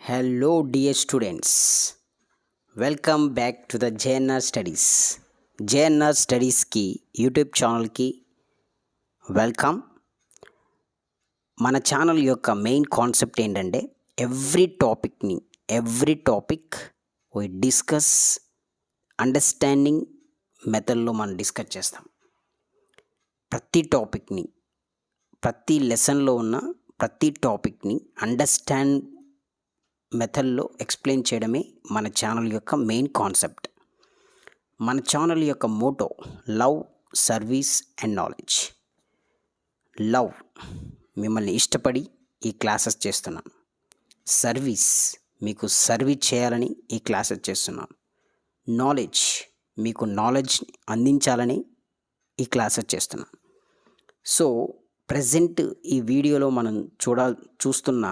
Hello, dear students. Welcome back to the JNR Studies. JNR Studies की YouTube ఛానల్కి welcome. మన channel యొక్క main concept ఏంటంటే every topic we discuss understanding మెథడ్లో మనం డిస్కస్ చేస్తాం. ప్రతి టాపిక్ని, ప్రతి లెసన్లో ఉన్న ప్రతి టాపిక్ని అండర్స్టాండ్ మెథడ్లో ఎక్స్ప్లెయిన్ చేయడమే మన ఛానల్ యొక్క మెయిన్ కాన్సెప్ట్. మన ఛానల్ యొక్క motto love, service and knowledge. Love, మిమ్మల్ని ఇష్టపడి ఈ క్లాసెస్ చేస్తున్నాను. సర్వీస్, మీకు సర్వీస్ చేయాలని ఈ క్లాసెస్ చేస్తున్నాను. నాలెడ్జ్, మీకు నాలెడ్జ్ అందించాలని ఈ క్లాసెస్ చేస్తున్నాను. సో ప్రజెంట్ ఈ వీడియోలో మనం చూస్తున్న